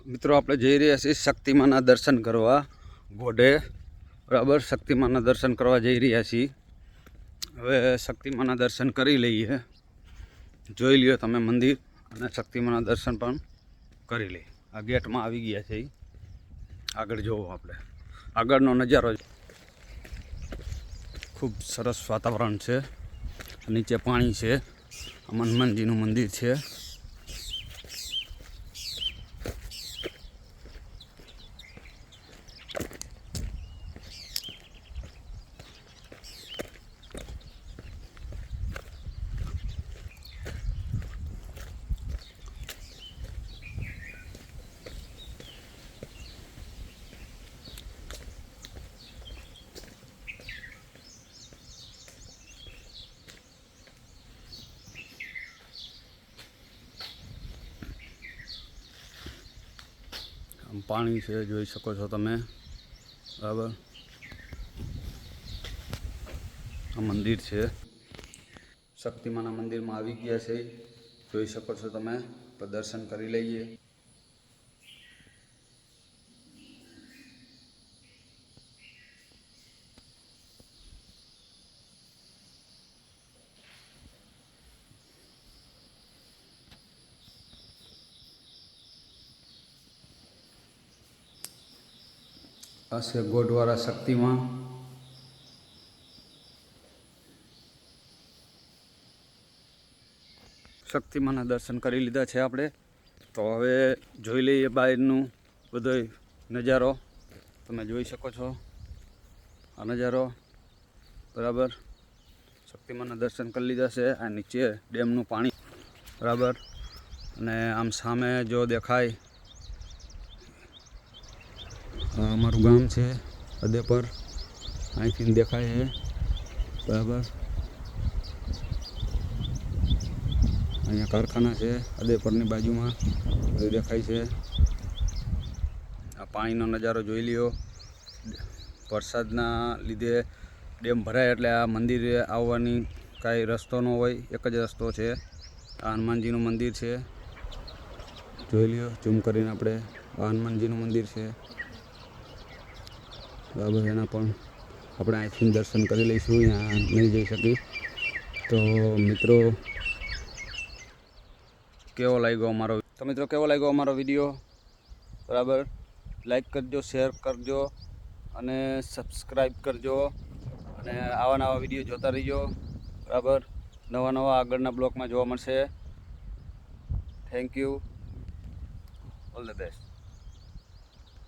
મિત્રો આપણે જઈ રહ્યા છીએ શક્તિમાના દર્શન કરવા ગોઢે બરાબર શક્તિમાના દર્શન કરવા જઈ રહ્યા છીએ। હવે શક્તિમાના દર્શન કરી લઈએ, જોઈ લ્યો તમે મંદિર અને શક્તિમાના દર્શન પણ કરી લઈએ। આ ગેટમાં આવી ગયા છે, આગળ જોવો આપણે આગળનો નજારો। ખૂબ સરસ વાતાવરણ છે, નીચે પાણી છે, હનુમાનજીનું મંદિર છે। પાણી છે, જોઈ શકો છો તમે બરાબર। આ મંદિર છે, શક્તિમાના મંદિરમાં આવી ગયા છે, જોઈ શકો છો તમે। દર્શન કરી લઈએ। આ છે ગોઢવાળા શક્તિમાં। શક્તિમાના દર્શન કરી લીધા છે આપણે, તો હવે જોઈ લઈએ બહારનું બધો નજારો। તમે જોઈ શકો છો આ નજારો બરાબર। શક્તિમાના દર્શન કરી લીધા છે। આ નીચે ડેમનું પાણી બરાબર, અને આમ સામે જો દેખાય અમારું ગામ છે અદેપર, અહીંથી દેખાય છે બરાબર। અહીંયા કારખાના છે અદેપરની બાજુમાં, બધું દેખાય છે। આ પાણીનો નજારો જોઈ લ્યો। વરસાદના લીધે ડેમ ભરાય એટલે આ મંદિરે આવવાની કાંઈ રસ્તો ન હોય, એક જ રસ્તો છે। આ હનુમાનજીનું મંદિર છે, જોઈ લ્યો ઝૂમ કરીને આપણે। આ હનુમાનજીનું મંદિર છે બરાબર, એના પણ આપણે અહીંથી દર્શન કરી લઈશું, અહીંયા નહીં જઈ શકી। તો મિત્રો કેવો લાગ્યો અમારો વિડીયો બરાબર? લાઈક કરજો, શેર કરજો અને સબસ્ક્રાઈબ કરજો, અને આવા નવા વિડીયો જોતા રહીજો બરાબર। નવા આગળના બ્લોગમાં જોવા મળશે। Thank you, all the best.